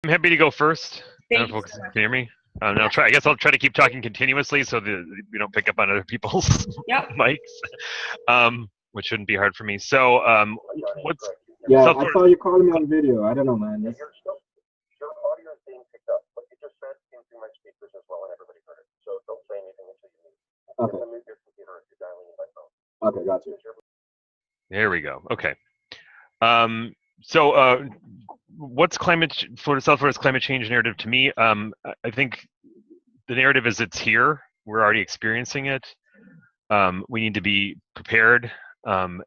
I'm happy to go first. I don't Thank know you if folks so much. can hear me. And Yeah. I guess I'll try to keep talking continuously so that we don't pick up on other people's Yep. mics, which shouldn't be hard for me. So, what's Yeah, South I Florida? saw you calling me on video. I don't know, man. Your audio is being picked up. What you just said came through my speakers as well, and everybody heard it. So don't say anything until you need. Okay. Mute your computer if you're dialing in by phone. Okay, got you. There we go. Okay. So, what's South Florida's climate change narrative to me? I think the narrative is it's here. We're already experiencing it. We need to be prepared, and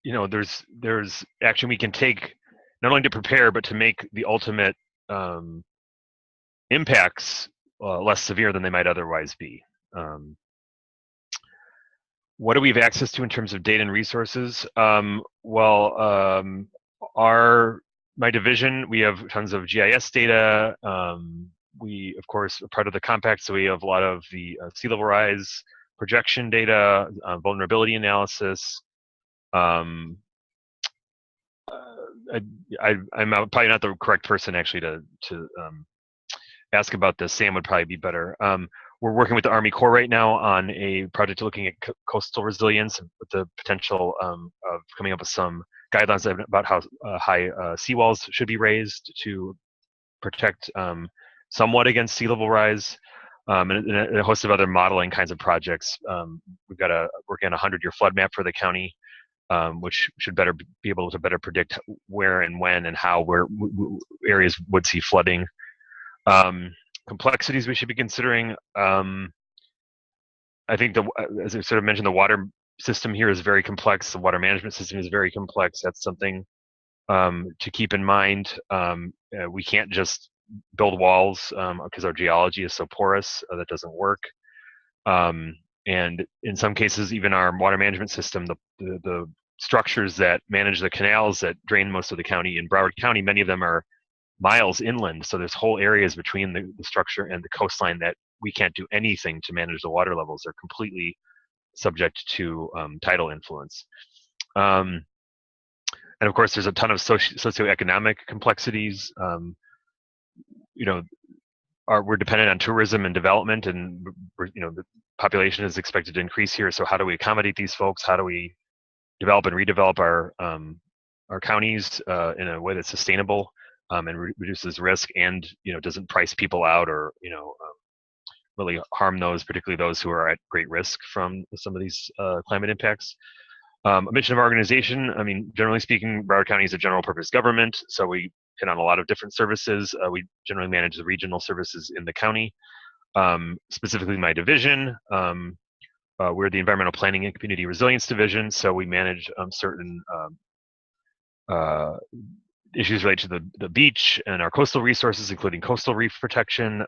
there's action we can take not only to prepare but to make the ultimate impacts less severe than they might otherwise be. What do we have access to in terms of data and resources? My division, we have tons of GIS data. We, of course, are part of the compact, so we have a lot of the sea level rise projection data, vulnerability analysis. I'm probably not the correct person actually to ask about this. Sam would probably be better. We're working with the Army Corps right now on a project looking at coastal resilience with the potential of coming up with some guidelines about how high seawalls should be raised to protect somewhat against sea level rise, and a host of other modeling kinds of projects. We've got working on a 100-year flood map for the county, which should be able to better predict where and when and how areas would see flooding. Complexities we should be considering. I think as I sort of mentioned, the water system here is very complex. The water management system is very complex. That's something to keep in mind. We can't just build walls because our geology is so porous. That doesn't work. And in some cases, even our water management system, the structures that manage the canals that drain most of the county in Broward County, many of them are miles inland, so there's whole areas between the structure and the coastline that we can't do anything to manage the water levels. They're completely subject to tidal influence. And of course, there's a ton of socioeconomic complexities. We're dependent on tourism and development, and the population is expected to increase here. So how do we accommodate these folks? How do we develop and redevelop our counties in a way that's sustainable? And reduces risk, and doesn't price people out or really harm particularly those who are at great risk from some of these climate impacts. A mission of our organization, I mean, generally speaking, Broward County is a general purpose government, so we hit on a lot of different services. We generally manage the regional services in the county. Specifically, my division, we're the Environmental Planning and Community Resilience Division, so we manage certain issues related to the beach and our coastal resources, including coastal reef protection,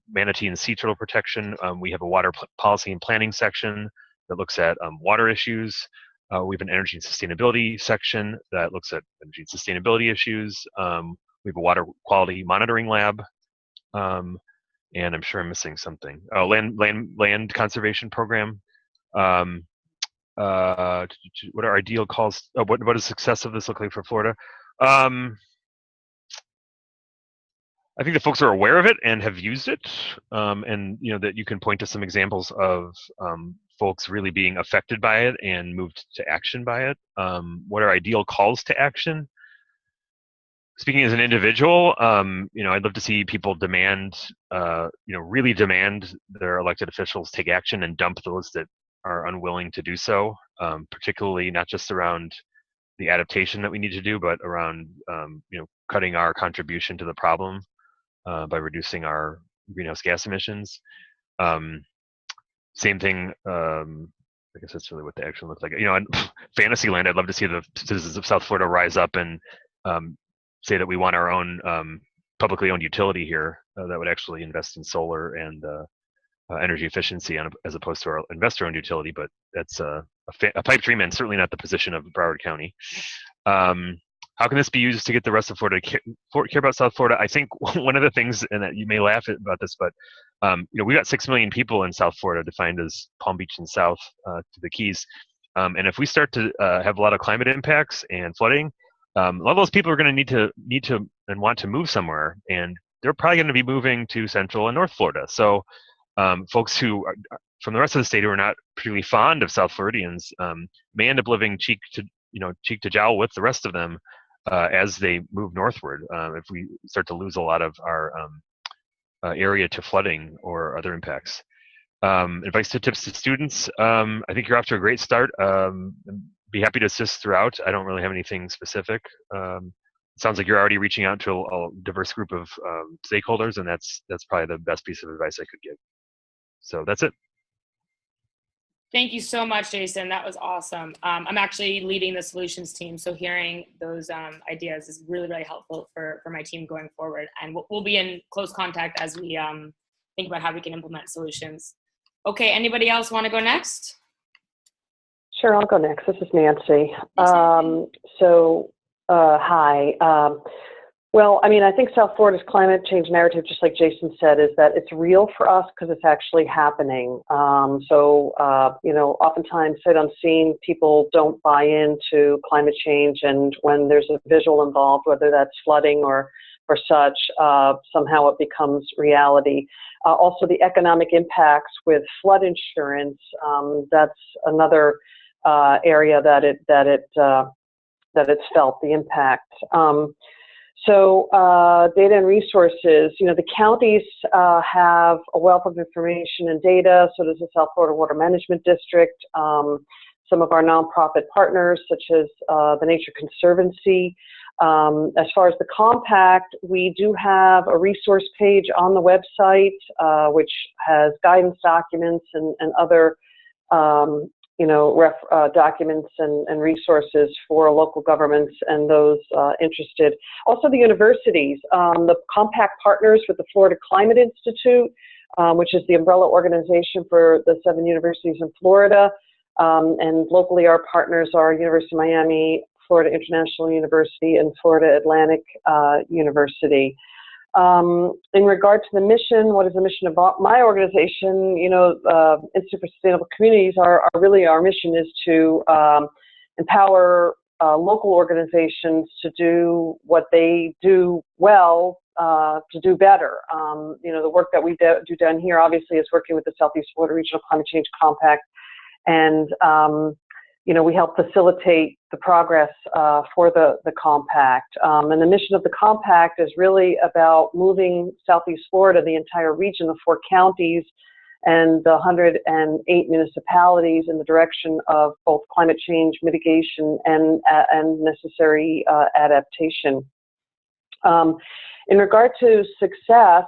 manatee and sea turtle protection. We have a water policy and planning section that looks at water issues. We have an energy and sustainability section that looks at energy and sustainability issues. We have a water quality monitoring lab, and I'm sure I'm missing something. Land conservation program. What are ideal calls? What does success of this look like for Florida? I think the folks are aware of it and have used it, and that you can point to some examples of folks really being affected by it and moved to action by it. What are ideal calls to action? Speaking as an individual, I'd love to see people really demand their elected officials take action and dump those that are unwilling to do so, particularly not just around the adaptation that we need to do, but around cutting our contribution to the problem by reducing our greenhouse gas emissions. Same thing. I guess that's really what the action looks like. In Fantasyland, I'd love to see the citizens of South Florida rise up and say that we want our own publicly owned utility here that would actually invest in solar and energy efficiency as opposed to our investor-owned utility, but that's a pipe dream and certainly not the position of Broward County. How can this be used to get the rest of Florida to care about South Florida? I think one of the things, and that you may laugh about this, but we got 6 million people in South Florida, defined as Palm Beach and south to the Keys. And if we start to have a lot of climate impacts and flooding, a lot of those people are going to need to and want to move somewhere, and they're probably going to be moving to Central and North Florida. So folks who are, from the rest of the state who are not particularly fond of South Floridians may end up living cheek to jowl with the rest of them as they move northward. If we start to lose a lot of our area to flooding or other impacts. Advice to tips to students. I think you're off to a great start. Be happy to assist throughout. I don't really have anything specific. It sounds like you're already reaching out to a diverse group of stakeholders, and that's probably the best piece of advice I could give. So that's it. Thank you so much, Jason. That was awesome. I'm actually leading the solutions team, so hearing those ideas is really, really helpful for my team going forward. And we'll be in close contact as we think about how we can implement solutions. Okay, anybody else want to go next? Sure, I'll go next. This is Nancy. Hi. Well, I mean, I think South Florida's climate change narrative, just like Jason said, is that it's real for us because it's actually happening. You know, oftentimes sight unseen, people don't buy into climate change, and when there's a visual involved, whether that's flooding or such, somehow it becomes reality. Also, the economic impacts with flood insurance, that's another area that it's felt the impact. Data and resources, you know, the counties have a wealth of information and data, so does the South Florida Water Management District, some of our nonprofit partners, such as the Nature Conservancy. As far as the compact, we do have a resource page on the website, which has guidance documents and other documents and resources for local governments and those interested. Also the universities, the compact partners with the Florida Climate Institute, which is the umbrella organization for the 7 universities in Florida. And locally our partners are University of Miami, Florida International University, and Florida Atlantic University. In regard to the mission, what is the mission of my organization? You know, Institute for Sustainable Communities, our mission is to empower local organizations to do what they do well, to do better. You know, the work that we do down here obviously is working with the Southeast Florida Regional Climate Change Compact, and you know, we help facilitate the progress for the compact. And the mission of the compact is really about moving Southeast Florida, the entire region, the 4 counties, and the 108 municipalities in the direction of both climate change mitigation and necessary adaptation. In regard to success,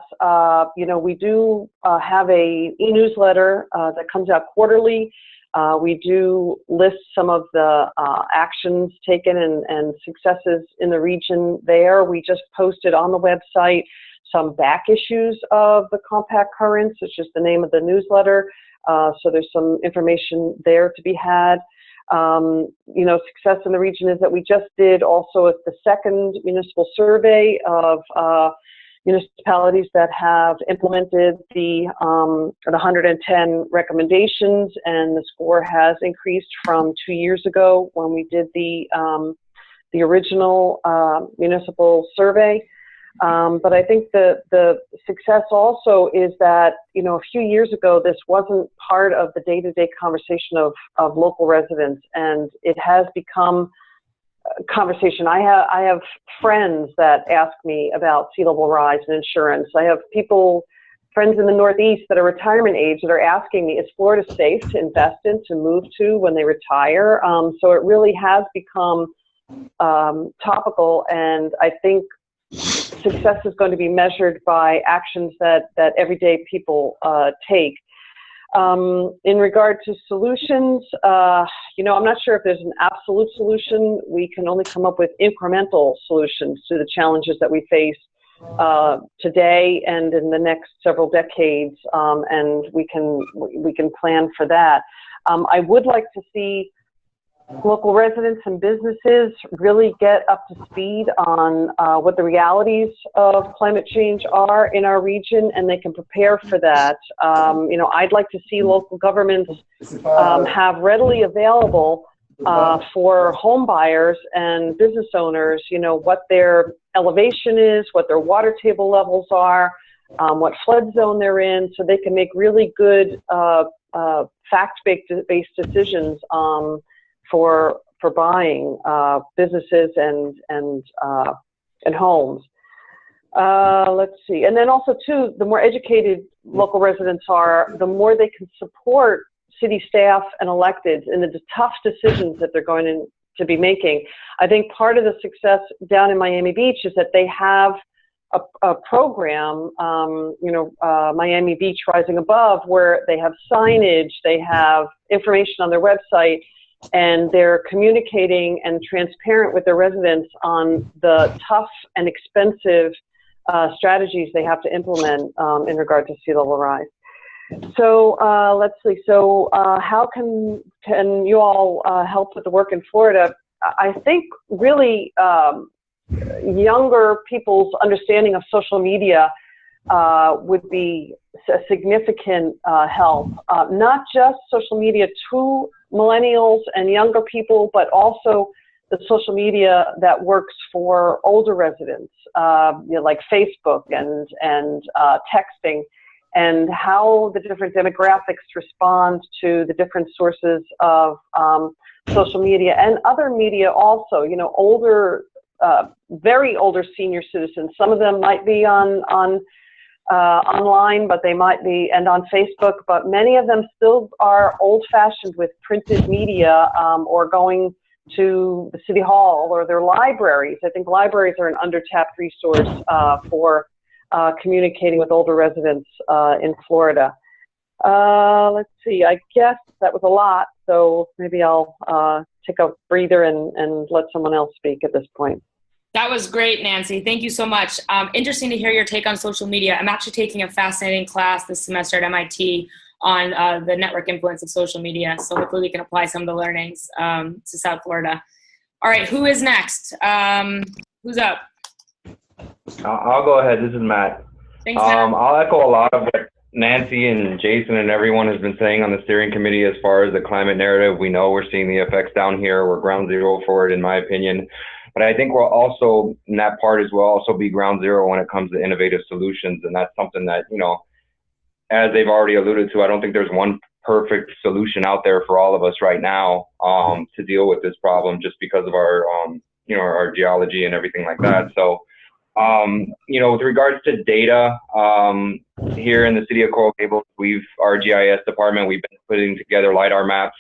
you know, we do have a e-newsletter that comes out quarterly. We do list some of the actions taken and successes in the region there. We just posted on the website some back issues of the Compact Currents, which is the name of the newsletter. So there's some information there to be had. You know, success in the region is that we just did also the 2nd municipal survey of municipalities that have implemented the 110 recommendations, and the score has increased from 2 years ago when we did the original municipal survey. But I think the success also is that, you know, a few years ago, this wasn't part of the day-to-day conversation of local residents, and it has become conversation. I have friends that ask me about sea level rise and insurance. I have friends in the Northeast that are retirement age that are asking me, is Florida safe to invest in, to move to when they retire? So it really has become topical, and I think success is going to be measured by actions that everyday people take. In regard to solutions, you know, I'm not sure if there's an absolute solution. We can only come up with incremental solutions to the challenges that we face today and in the next several decades, and we can plan for that. I would like to see local residents and businesses really get up to speed on what the realities of climate change are in our region, and they can prepare for that. You know, I'd like to see local governments have readily available for home buyers and business owners, you know, what their elevation is, what their water table levels are, what flood zone they're in, so they can make really good fact-based decisions for buying businesses and homes. Let's see. And then also, too, the more educated local residents are, the more they can support city staff and electeds in the tough decisions that they're going to be making. I think part of the success down in Miami Beach is that they have a program, Miami Beach Rising Above, where they have signage, they have information on their website, and they're communicating and transparent with their residents on the tough and expensive strategies they have to implement in regard to sea level rise. So let's see. So how can you all help with the work in Florida? I think really younger people's understanding of social media would be a significant help. Not just social media to millennials and younger people, but also the social media that works for older residents, like Facebook and texting, and how the different demographics respond to the different sources of social media and other media also. You know, older, very older senior citizens. Some of them might be online, but they might be, and on Facebook, but many of them still are old-fashioned with printed media or going to the city hall or their libraries. I think libraries are an under-tapped resource for communicating with older residents in Florida. Let's see, I guess that was a lot, so maybe I'll take a breather and let someone else speak at this point. That was great, Nancy. Thank you so much. Interesting to hear your take on social media. I'm actually taking a fascinating class this semester at MIT on the network influence of social media, so hopefully we can apply some of the learnings to South Florida. All right, who is next? Who's up? I'll go ahead. This is Matt. Thanks, Matt. I'll echo a lot of what Nancy and Jason and everyone has been saying on the steering committee as far as the climate narrative. We know we're seeing the effects down here. We're ground zero for it, in my opinion. But I think we'll also, in that part as well, also be ground zero when it comes to innovative solutions. And that's something that, you know, as they've already alluded to, I don't think there's one perfect solution out there for all of us right now to deal with this problem, just because of our, our geology and everything like that. So, with regards to data, here in the city of Coral Gables, our GIS department, we've been putting together LiDAR maps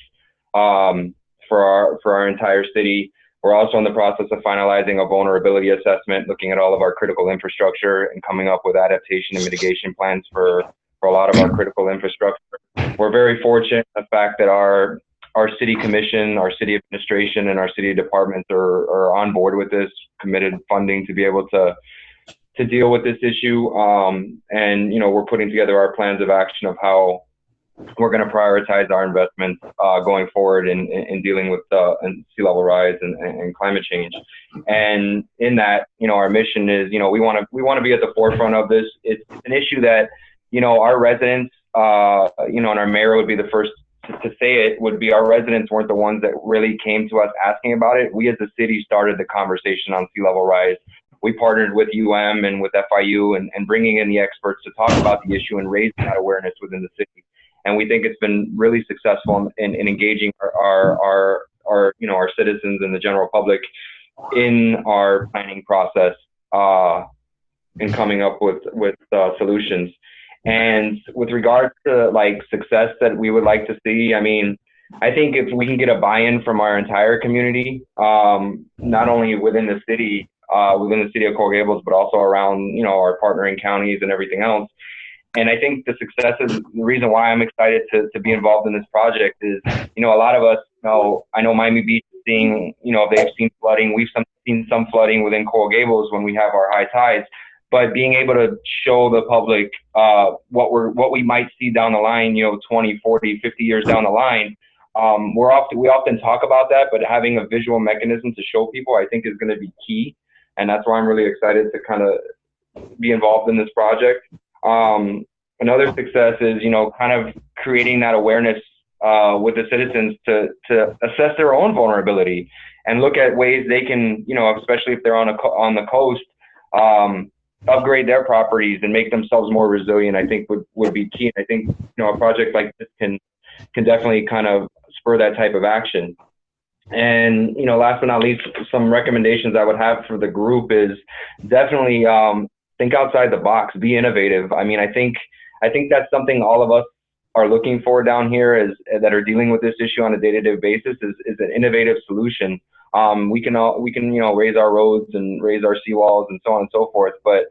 for our entire city. We're also in the process of finalizing a vulnerability assessment, looking at all of our critical infrastructure and coming up with adaptation and mitigation plans for a lot of our critical infrastructure. We're very fortunate in the fact that our city commission, our city administration, and our city departments are on board with this, committed funding to be able to deal with this issue. And we're putting together our plans of action of how we're going to prioritize our investments going forward in dealing with sea level rise and climate change. And in that, our mission is, we want to be at the forefront of this. It's an issue that, our residents, and our mayor would be the first to say it, would be our residents weren't the ones that really came to us asking about it. We as a city started the conversation on sea level rise. We partnered with UM and with FIU and bringing in the experts to talk about the issue and raising that awareness within the city. And we think it's been really successful in engaging our citizens and the general public in our planning process and coming up with solutions. And with regards to success that we would like to see, I mean, I think if we can get a buy-in from our entire community, not only within the city of Coral Gables, but also around, our partnering counties and everything else. And I think the success is the reason why I'm excited to be involved in this project is, a lot of us I know Miami Beach is seeing, they've seen flooding. We've seen some flooding within Coral Gables when we have our high tides. But being able to show the public what we might see down the line, 20, 40, 50 years down the line, we often talk about that, but having a visual mechanism to show people, I think, is going to be key. And that's why I'm really excited to kind of be involved in this project. Another success is, kind of creating that awareness with the citizens to assess their own vulnerability and look at ways they can, especially if they're on the coast, upgrade their properties and make themselves more resilient. I think would be key. And I think a project like this can definitely kind of spur that type of action. And last but not least, some recommendations I would have for the group is definitely think outside the box, be innovative. I mean, I think that's something all of us are looking for down here that are dealing with this issue on a day-to-day basis is an innovative solution. We can raise our roads and raise our seawalls and so on and so forth, but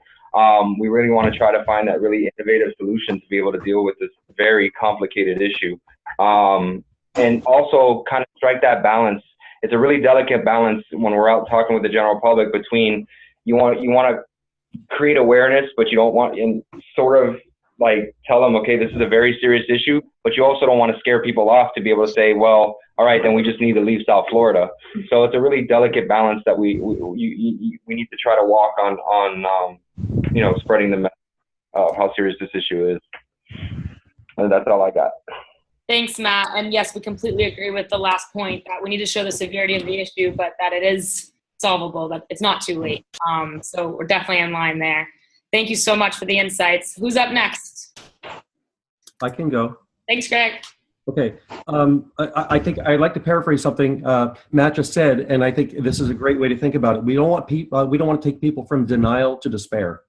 we really want to try to find that really innovative solution to be able to deal with this very complicated issue. And also kind of strike that balance. It's a really delicate balance when we're out talking with the general public between you want to create awareness, but you don't want and sort of like tell them, okay, this is a very serious issue, but you also don't want to scare people off to be able to say, well, all right, then we just need to leave South Florida. So it's a really delicate balance that we need to try to walk on spreading the message of how serious this issue is. And that's all I got. Thanks, Matt. And yes, we completely agree with the last point that we need to show the severity of the issue, but that it is solvable, that it's not too late. So we're definitely in line there. Thank you so much for the insights. Who's up next? I can go. Thanks, Greg. Okay. I think I'd like to paraphrase something Matt just said, and I think this is a great way to think about it. We don't want to take people from denial to despair,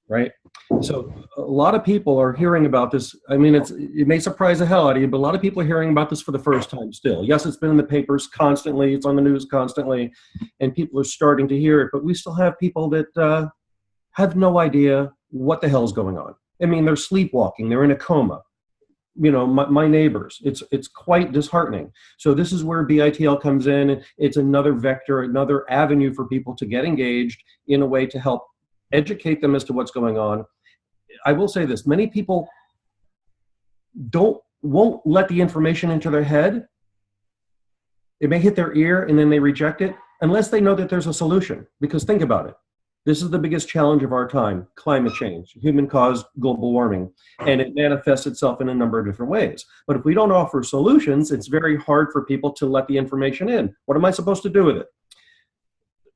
right? So a lot of people are hearing about this. I mean, it may surprise the hell out of you, but a lot of people are hearing about this for the first time still. Yes, it's been in the papers constantly. It's on the news constantly, and people are starting to hear it, but we still have people that have no idea what the hell's going on. I mean, they're sleepwalking. They're in a coma. My neighbors, it's quite disheartening. So this is where BITL comes in. It's another vector, another avenue for people to get engaged in a way to help educate them as to what's going on. I will say this, many people won't let the information into their head. It may hit their ear and then they reject it unless they know that there's a solution. Because think about it. This is the biggest challenge of our time, climate change, human-caused global warming, and it manifests itself in a number of different ways. But if we don't offer solutions, it's very hard for people to let the information in. What am I supposed to do with it?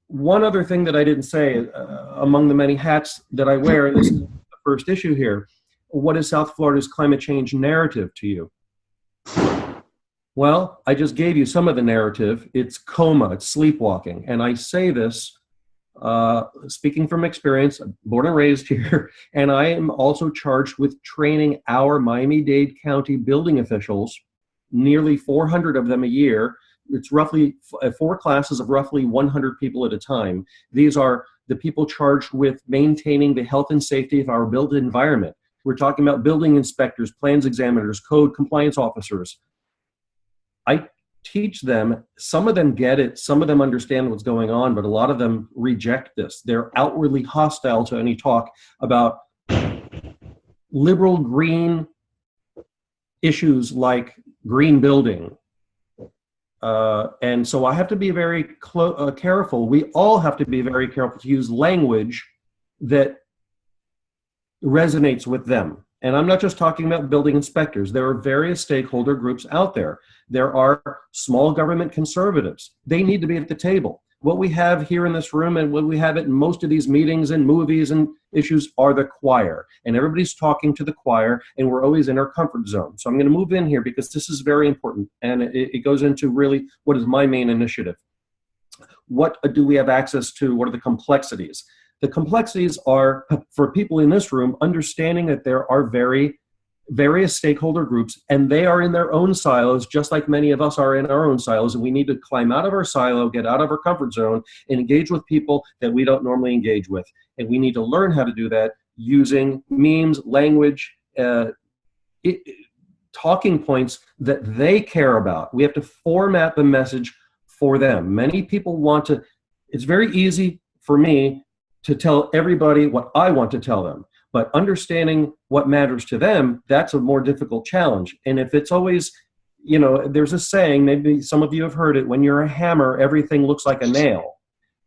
One other thing that I didn't say, among the many hats that I wear, and this is the first issue here, what is South Florida's climate change narrative to you? Well, I just gave you some of the narrative. It's coma, it's sleepwalking, and I say this speaking from experience, born and raised here, and I am also charged with training our Miami-Dade County building officials, nearly 400 of them a year. It's roughly 4 classes of roughly 100 people at a time. These are the people charged with maintaining the health and safety of our built environment. We're talking about building inspectors, plans examiners, code compliance officers. I teach them, some of them get it, some of them understand what's going on, but a lot of them reject this. They're outwardly hostile to any talk about liberal green issues like green building. And so I have to be very careful. We all have to be very careful to use language that resonates with them. And I'm not just talking about building inspectors. There are various stakeholder groups out there. There are small government conservatives. They need to be at the table. What we have here in this room and what we have at most of these meetings and movies and issues are the choir. And everybody's talking to the choir, and we're always in our comfort zone. So I'm going to move in here because this is very important. And it goes into really what is my main initiative. What do we have access to? What are the complexities? The complexities are, for people in this room, understanding that there are various stakeholder groups, and they are in their own silos, just like many of us are in our own silos, and we need to climb out of our silo, get out of our comfort zone, and engage with people that we don't normally engage with. And we need to learn how to do that using memes, language, talking points that they care about. We have to format the message for them. Many people want to, it's very easy for me to tell everybody what I want to tell them. But understanding what matters to them, that's a more difficult challenge. And if it's always, there's a saying, maybe some of you have heard it, when you're a hammer, everything looks like a nail.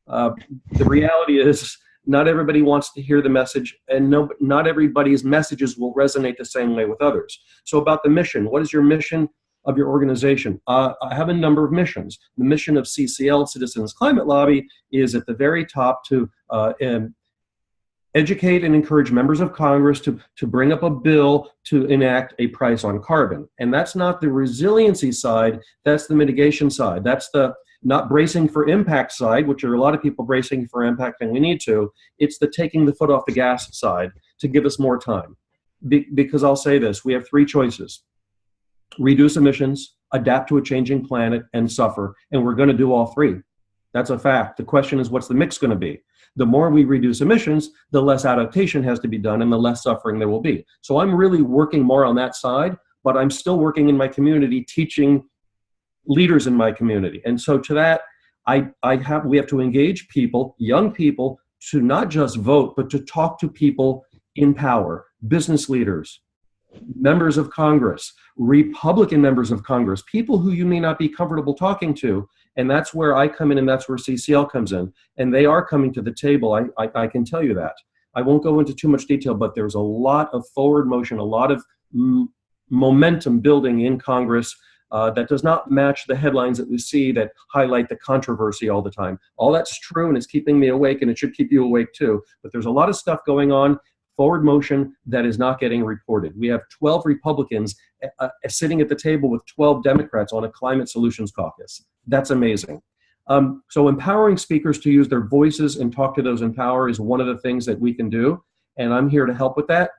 The reality is not everybody wants to hear the message, and not everybody's messages will resonate the same way with others. So about the mission, what is your mission of your organization? I have a number of missions. The mission of CCL, Citizens Climate Lobby, is at the very top to educate and encourage members of Congress to bring up a bill to enact a price on carbon. And that's not the resiliency side, that's the mitigation side. That's the not bracing for impact side, which are a lot of people bracing for impact and we need to. It's the taking the foot off the gas side to give us more time. Because I'll say this, we have three choices: reduce emissions, adapt to a changing planet, and suffer. And we're going to do all three. That's a fact. The question is, what's the mix going to be? The more we reduce emissions, the less adaptation has to be done and the less suffering there will be. So I'm really working more on that side, but I'm still working in my community, teaching leaders in my community. And so to that, we have to engage people, young people, to not just vote, but to talk to people in power, business leaders, members of Congress, Republican members of Congress, people who you may not be comfortable talking to. And that's where I come in, and that's where CCL comes in. And they are coming to the table, I can tell you that. I won't go into too much detail, but there's a lot of forward motion, a lot of momentum building in Congress that does not match the headlines that we see that highlight the controversy all the time. All that's true, and it's keeping me awake, and it should keep you awake too. But there's a lot of stuff going on, forward motion, that is not getting reported. We have 12 Republicans sitting at the table with 12 Democrats on a climate solutions caucus. That's amazing. So empowering speakers to use their voices and talk to those in power is one of the things that we can do, and I'm here to help with that.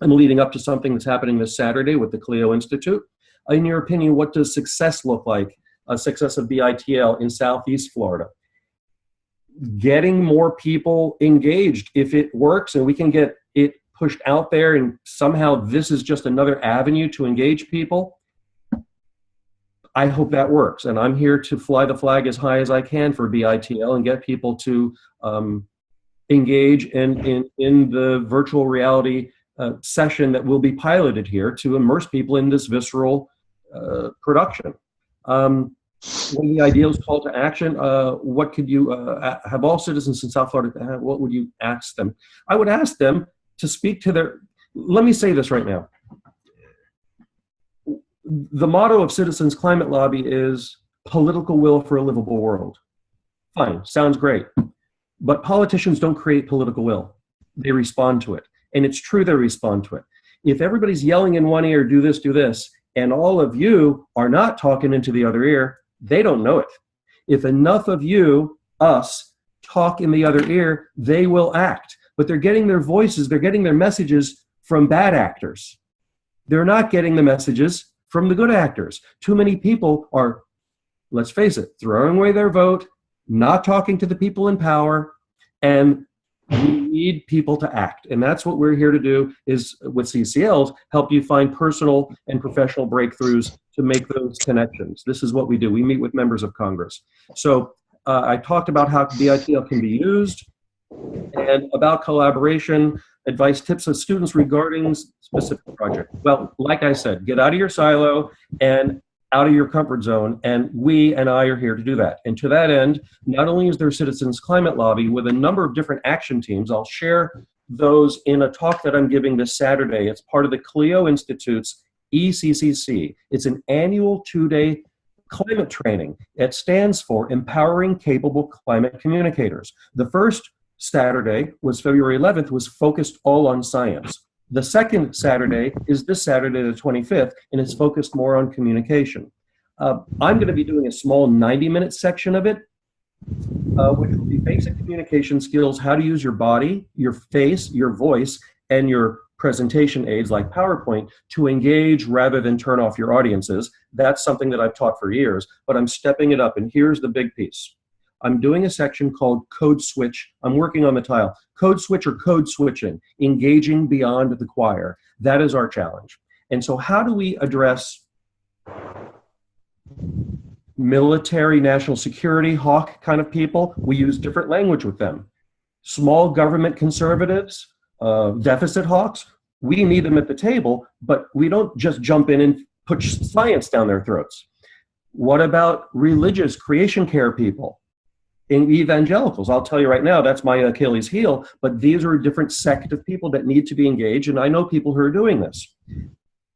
I'm leading up to something that's happening this Saturday with the Clio Institute. In your opinion, what does success look like, success of BITL in Southeast Florida? Getting more people engaged. If it works and we can get it pushed out there and somehow this is just another avenue to engage people, I hope that works. And I'm here to fly the flag as high as I can for BITL and get people to engage in the virtual reality session that will be piloted here to immerse people in this visceral production. One of the ideals call to action, what could you have all citizens in South Florida, what would you ask them? I would ask them to speak to their, let me say this right now. The motto of Citizens Climate Lobby is political will for a livable world. Fine, sounds great. But politicians don't create political will. They respond to it. And it's true they respond to it. If everybody's yelling in one ear, do this, and all of you are not talking into the other ear, they don't know it. If enough of you, us, talk in the other ear, they will act. But they're getting their voices, they're getting their messages from bad actors. They're not getting the messages from the good actors. Too many people are, let's face it, throwing away their vote, not talking to the people in power, and we need people to act. And that's what we're here to do, is with CCLs, help you find personal and professional breakthroughs to make those connections. This is what we do. We meet with members of Congress. So I talked about how BITL can be used and about collaboration, advice, tips of students regarding specific project. Well, like I said, get out of your silo and out of your comfort zone, and we and I are here to do that. And to that end, not only is there Citizens Climate Lobby with a number of different action teams, I'll share those in a talk that I'm giving this Saturday. It's part of the Clio Institute's ECCC. It's an annual 2-day climate training. It stands for Empowering Capable Climate Communicators. The first Saturday was February 11th, was focused all on science. The second Saturday is this Saturday, the 25th, and it's focused more on communication. I'm going to be doing a small 90-minute section of it, which will be basic communication skills, how to use your body, your face, your voice, and your presentation aids like PowerPoint to engage rather than turn off your audiences. That's something that I've taught for years, but I'm stepping it up, and here's the big piece. I'm doing a section called Code Switch. I'm working on the title. Code Switch or Code Switching, engaging beyond the choir. That is our challenge. And so how do we address military, national security, hawk kind of people? We use different language with them. Small government conservatives, deficit hawks, we need them at the table, but we don't just jump in and push science down their throats. What about religious creation care people? evangelicals. I'll tell you right now, that's my Achilles heel, but these are a different sect of people that need to be engaged, and I know people who are doing this.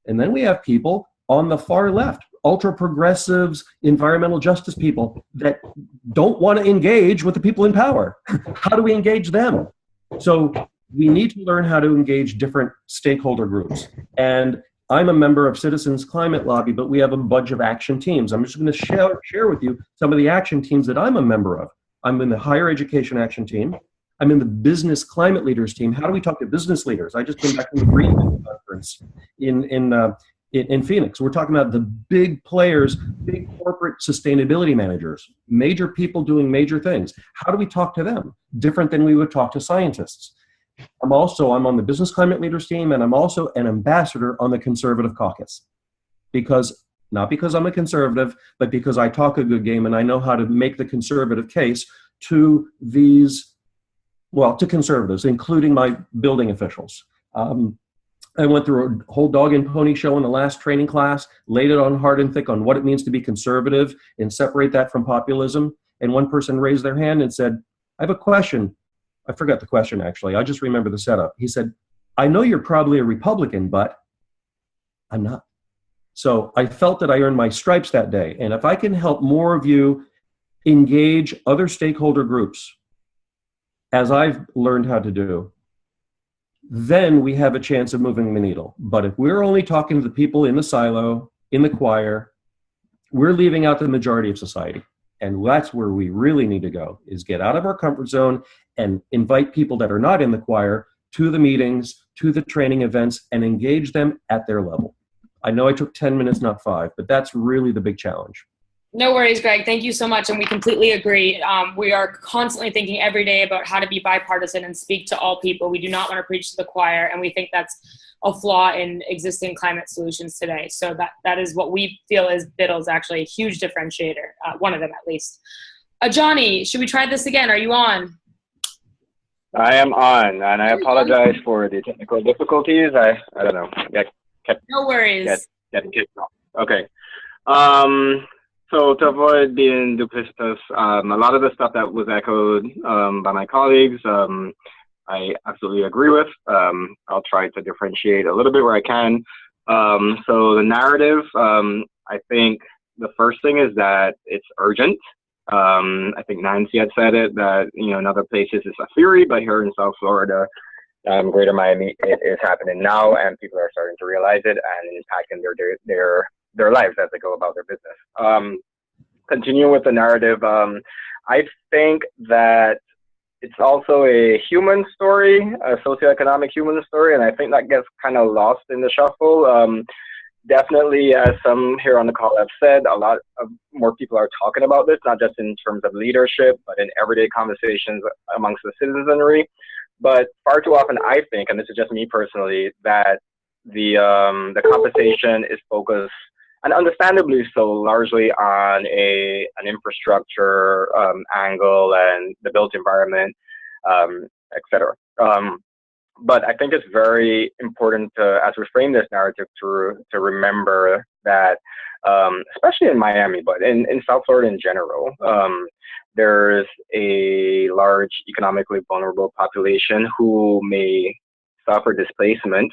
And then we have people on the far left, ultra progressives, environmental justice people that don't want to engage with the people in power. How do we engage them? So we need to learn how to engage different stakeholder groups. And I'm a member of Citizens Climate Lobby, but we have a bunch of action teams. I'm just going to share with you some of the action teams that I'm a member of. I'm in the Higher Education Action Team. I'm in the Business Climate Leaders Team. How do we talk to business leaders? I just came back from the Green Conference in Phoenix. We're talking about the big players, big corporate sustainability managers, major people doing major things. How do we talk to them? Different than we would talk to scientists. I'm on the Business Climate Leaders team, and I'm also an ambassador on the Conservative Caucus. Not because I'm a conservative, but because I talk a good game and I know how to make the conservative case to to conservatives, including my building officials. I went through a whole dog and pony show in the last training class, laid it on hard and thick on what it means to be conservative and separate that from populism. And one person raised their hand and said, I have a question. I forgot the question, actually. I just remember the setup. He said, I know you're probably a Republican, but I'm not. So I felt that I earned my stripes that day. And if I can help more of you engage other stakeholder groups, as I've learned how to do, then we have a chance of moving the needle. But if we're only talking to the people in the silo, in the choir, we're leaving out the majority of society. And that's where we really need to go, is get out of our comfort zone and invite people that are not in the choir to the meetings, to the training events, and engage them at their level. I know I took 10 minutes, not 5, but that's really the big challenge. No worries, Greg. Thank you so much. And we completely agree. We are constantly thinking every day about how to be bipartisan and speak to all people. We do not want to preach to the choir. And we think that's a flaw in existing climate solutions today. So that is what we feel is BITL's actually a huge differentiator, one of them at least. Johnny, should we try this again? Are you on? I am on, and I apologize for the technical difficulties. I don't know. No worries. Getting kicked off. Okay. So to avoid being duplicitous, a lot of the stuff that was echoed by my colleagues, I absolutely agree with. I'll try to differentiate a little bit where I can. So the narrative, I think the first thing is that it's urgent. I think Nancy had said it, that, in other places it's a theory, but here in South Florida, Greater Miami, it is happening now, and people are starting to realize it and impacting their lives as they go about their business. Continuing with the narrative, I think that it's also a human story, a socioeconomic human story, and I think that gets kind of lost in the shuffle. Definitely, as some here on the call have said, a lot of more people are talking about this, not just in terms of leadership, but in everyday conversations amongst the citizenry. But far too often, I think, and this is just me personally, that the conversation is focused, and understandably so, largely on an infrastructure angle and the built environment, et cetera. But I think it's very important to, as we frame this narrative, to remember that, especially in Miami, but in South Florida in general, there's a large economically vulnerable population who may suffer displacement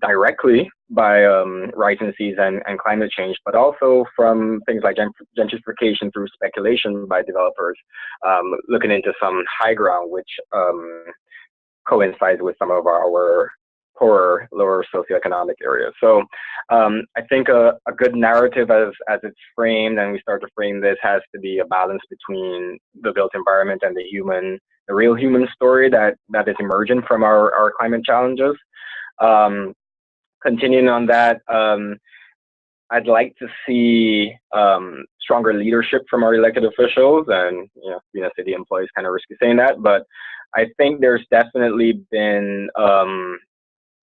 directly by rising seas and climate change, but also from things like gentrification through speculation by developers looking into some high ground, which coincides with some of our poorer, lower socioeconomic areas. So I think a good narrative as it's framed, and we start to frame this, has to be a balance between the built environment and the real human story that is emerging from our climate challenges. Continuing on that, I'd like to see stronger leadership from our elected officials, and being a city employee is kind of risky saying that, but I think there's definitely been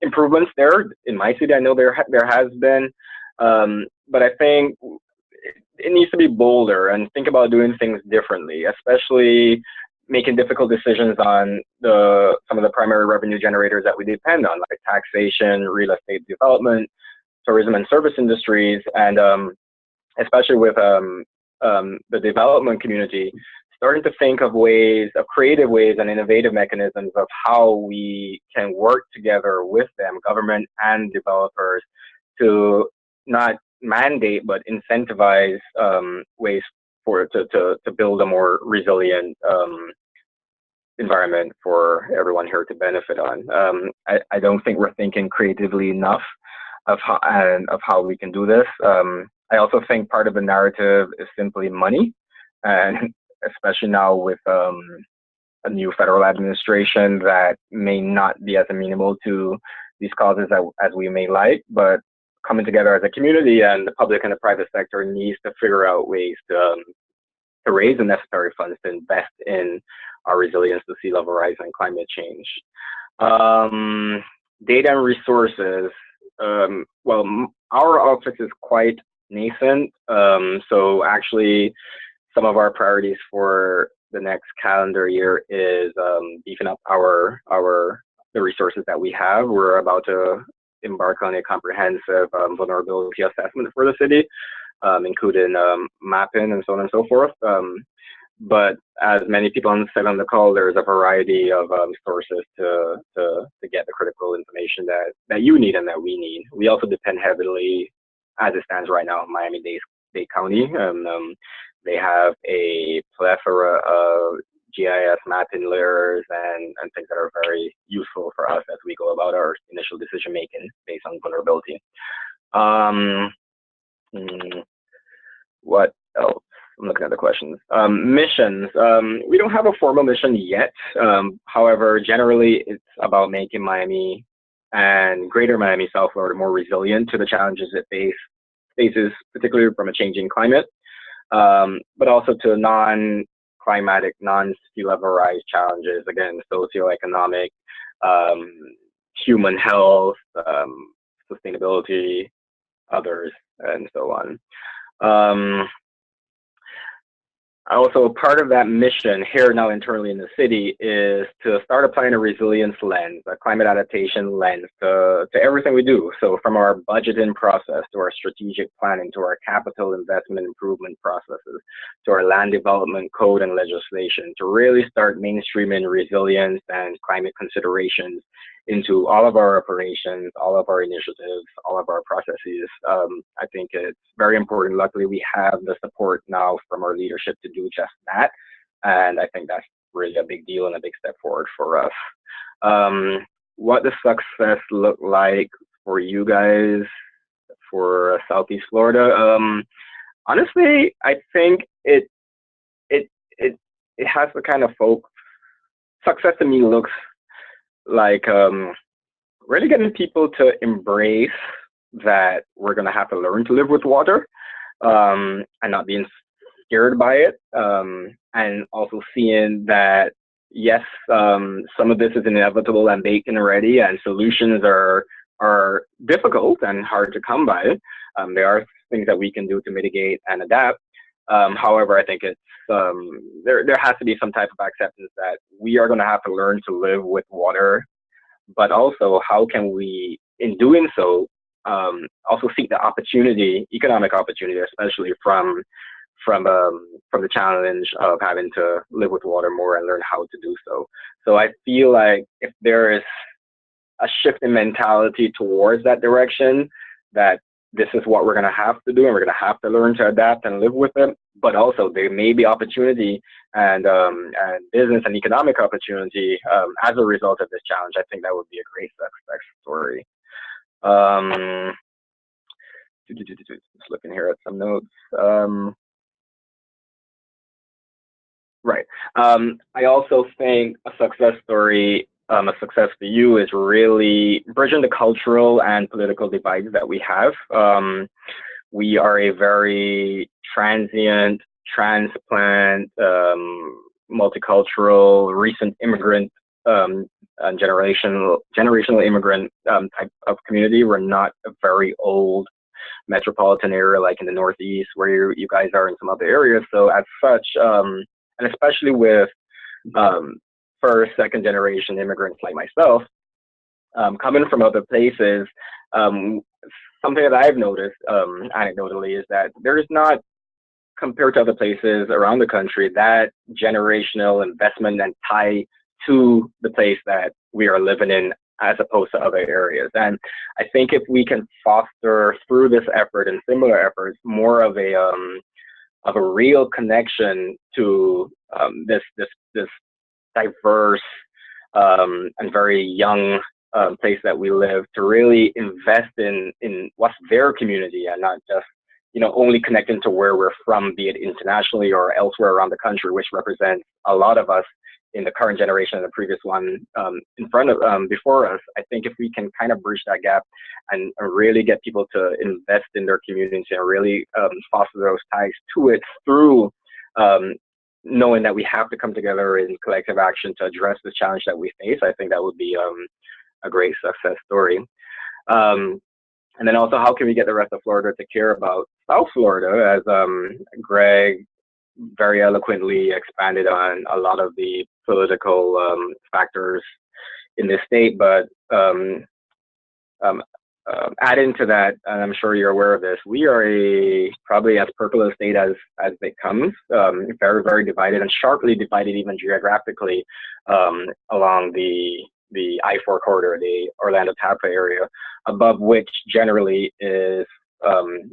improvements there. In my city, I know there has been, but I think it needs to be bolder and think about doing things differently, especially making difficult decisions on some of the primary revenue generators that we depend on, like taxation, real estate development, tourism and service industries, and especially with the development community starting to think of ways, of creative ways and innovative mechanisms of how we can work together with them, government and developers, to not mandate but incentivize ways to build a more resilient environment for everyone here to benefit on. I don't think we're thinking creatively enough of how we can do this. I also think part of the narrative is simply money, and especially now with a new federal administration that may not be as amenable to these causes as we may like, but coming together as a community and the public and the private sector needs to figure out ways to raise the necessary funds to invest in our resilience to sea level rise and climate change. Data and resources. Well, our office is quite nascent, so actually some of our priorities for the next calendar year is beefing up the resources that we have. We're about to embark on a comprehensive vulnerability assessment for the city, including mapping and so on and so forth. But as many people said on the call, there's a variety of sources to get the critical information that you need and that we need. We also depend heavily, as it stands right now, on Miami-Dade County. They have a plethora of GIS mapping layers and things that are very useful for us as we go about our initial decision making based on vulnerability. What else? I'm looking at the questions. Missions. We don't have a formal mission yet. However, generally it's about making Miami and greater Miami, South Florida more resilient to the challenges it faces, particularly from a changing climate, but also to non-climatic, non-sea level rise challenges, again, socioeconomic, human health, sustainability, others, and so on. Also, part of that mission here now internally in the city is to start applying a resilience lens, a climate adaptation lens to everything we do. So from our budgeting process to our strategic planning, to our capital investment improvement processes, to our land development code and legislation, to really start mainstreaming resilience and climate considerations into all of our operations, all of our initiatives, all of our processes. I think it's very important. Luckily, we have the support now from our leadership to do just that. And I think that's really a big deal and a big step forward for us. What does success look like for you guys for Southeast Florida? Honestly, I think it has the kind of success to me looks like really getting people to embrace that we're going to have to learn to live with water, and not being scared by it, and also seeing that yes, some of this is inevitable and baked in already, and solutions are difficult and hard to come by. There are things that we can do to mitigate and adapt. However, I think it's there has to be some type of acceptance that we are going to have to learn to live with water, but also how can we, in doing so, also seek the opportunity, economic opportunity, especially from the challenge of having to live with water more and learn how to do so. So I feel like if there is a shift in mentality towards that direction, that this is what we're going to have to do, and we're going to have to learn to adapt and live with it. But also there may be opportunity and business and economic opportunity as a result of this challenge. I think that would be a great success story. Just looking here at some notes. Right. I also think a success story, a success for you, is really bridging the cultural and political divides that we have. We are a very transient, transplant, multicultural, recent immigrant, and generational immigrant type of community. We're not a very old metropolitan area like in the Northeast where you guys are in some other areas. So as such, and especially with first, second generation immigrants like myself, coming from other places, something that I've noticed anecdotally is that there's not compared to other places around the country, that generational investment and tie to the place that we are living in as opposed to other areas. And I think if we can foster through this effort and similar efforts more of a real connection to this diverse and very young place that we live, to really invest in what's their community and not just, only connecting to where we're from, be it internationally or elsewhere around the country, which represents a lot of us in the current generation and the previous one before us. I think if we can kind of bridge that gap and really get people to invest in their communities and really foster those ties to it through knowing that we have to come together in collective action to address the challenge that we face, I think that would be a great success story. And then also, how can we get the rest of Florida to care about South Florida, as Greg very eloquently expanded on a lot of the political factors in this state, but adding to that, and I'm sure you're aware of this, we are probably as purple a state as it comes, very, very divided and sharply divided even geographically along the I-4 corridor, the Orlando-Tampa area, above which generally is,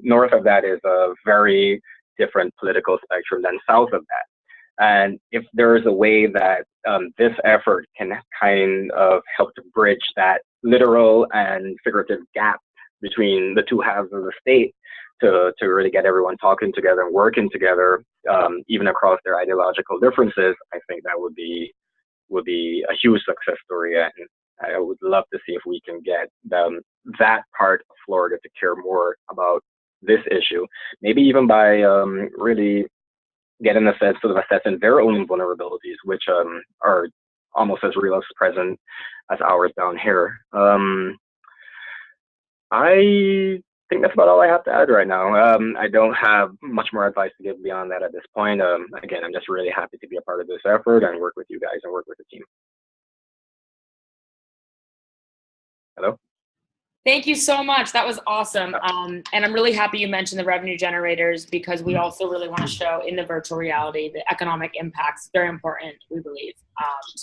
north of that is a very different political spectrum than south of that. And if there is a way that this effort can kind of help to bridge that literal and figurative gap between the two halves of the state to really get everyone talking together and working together, even across their ideological differences, I think that would be a huge success story. And I would love to see if we can get that part of Florida to care more about this issue, maybe even by really getting a sense of assessing their own vulnerabilities, which are almost as real as present as ours down here. I think that's about all I have to add right now. I don't have much more advice to give beyond that at this point. Again, I'm just really happy to be a part of this effort and work with you guys and work with the team. Hello? Thank you so much. That was awesome. And I'm really happy you mentioned the revenue generators, because we also really want to show in the virtual reality the economic impacts. Very important, we believe,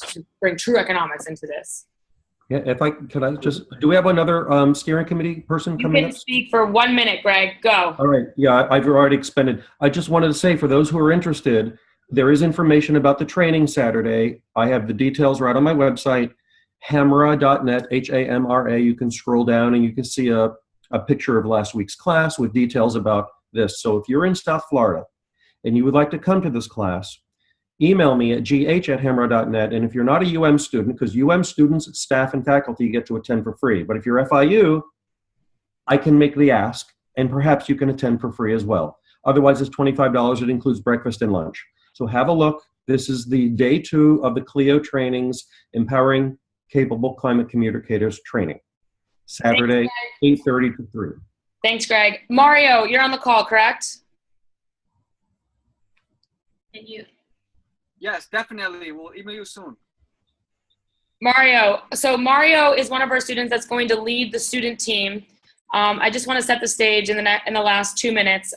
to bring true economics into this. Yeah, do we have another steering committee person coming up? You can speak for 1 minute, Greg. Go. All right. Yeah, I've already expended. I just wanted to say, for those who are interested, there is information about the training Saturday. I have the details right on my website, hamra.net, H-A-M-R-A. You can scroll down and you can see a picture of last week's class with details about this. So if you're in South Florida and you would like to come to this class, email me at gh@hamra.net. And if you're not a UM student, because UM students, staff, and faculty get to attend for free. But if you're FIU, I can make the ask, and perhaps you can attend for free as well. Otherwise, it's $25. It includes breakfast and lunch. So have a look. This is the day 2 of the CLEO trainings, Empowering Capable Climate Communicators training. Saturday, 8:30 to 3. Thanks, Greg. Mario, you're on the call, correct? Can you? Yes, definitely. We'll email you soon. Mario. So Mario is one of our students that's going to lead the student team. I just want to set the stage in the last 2 minutes.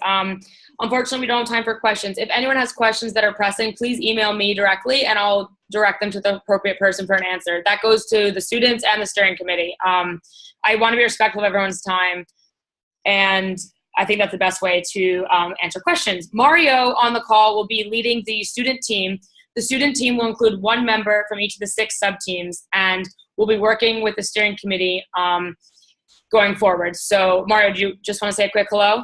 Unfortunately, we don't have time for questions. If anyone has questions that are pressing, please email me directly and I'll direct them to the appropriate person for an answer. That goes to the students and the steering committee. I want to be respectful of everyone's time, and I think that's the best way to answer questions. Mario on the call will be leading the student team. The student team will include 1 member from each of the 6 sub-teams, and we'll be working with the steering committee going forward. So Mario, do you just want to say a quick hello?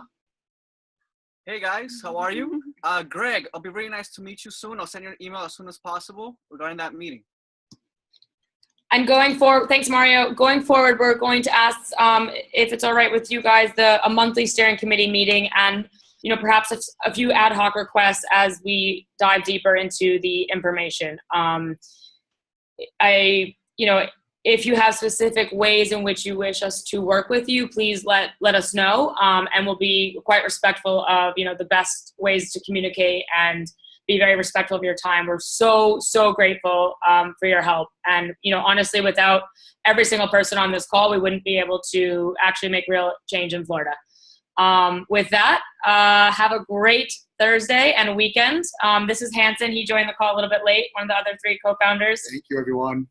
Hey guys, how are you? Greg, it'll be really nice to meet you soon. I'll send you an email as soon as possible regarding that meeting. And going forward, thanks Mario. Going forward, we're going to ask if it's all right with you guys, a monthly steering committee meeting, and perhaps a few ad hoc requests as we dive deeper into the information. If you have specific ways in which you wish us to work with you, please let us know, and we'll be quite respectful of the best ways to communicate and be very respectful of your time. We're so grateful for your help, and honestly, without every single person on this call, we wouldn't be able to actually make real change in Florida. With that, have a great Thursday and weekend. This is Hanson. He joined the call a little bit late, one of the other 3 co-founders. Thank you, everyone.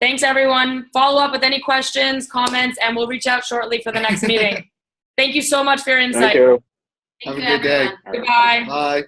Thanks, everyone. Follow up with any questions, comments, and we'll reach out shortly for the next meeting. Thank you so much for your insight. Thank you. Have a good day. Goodbye. Bye.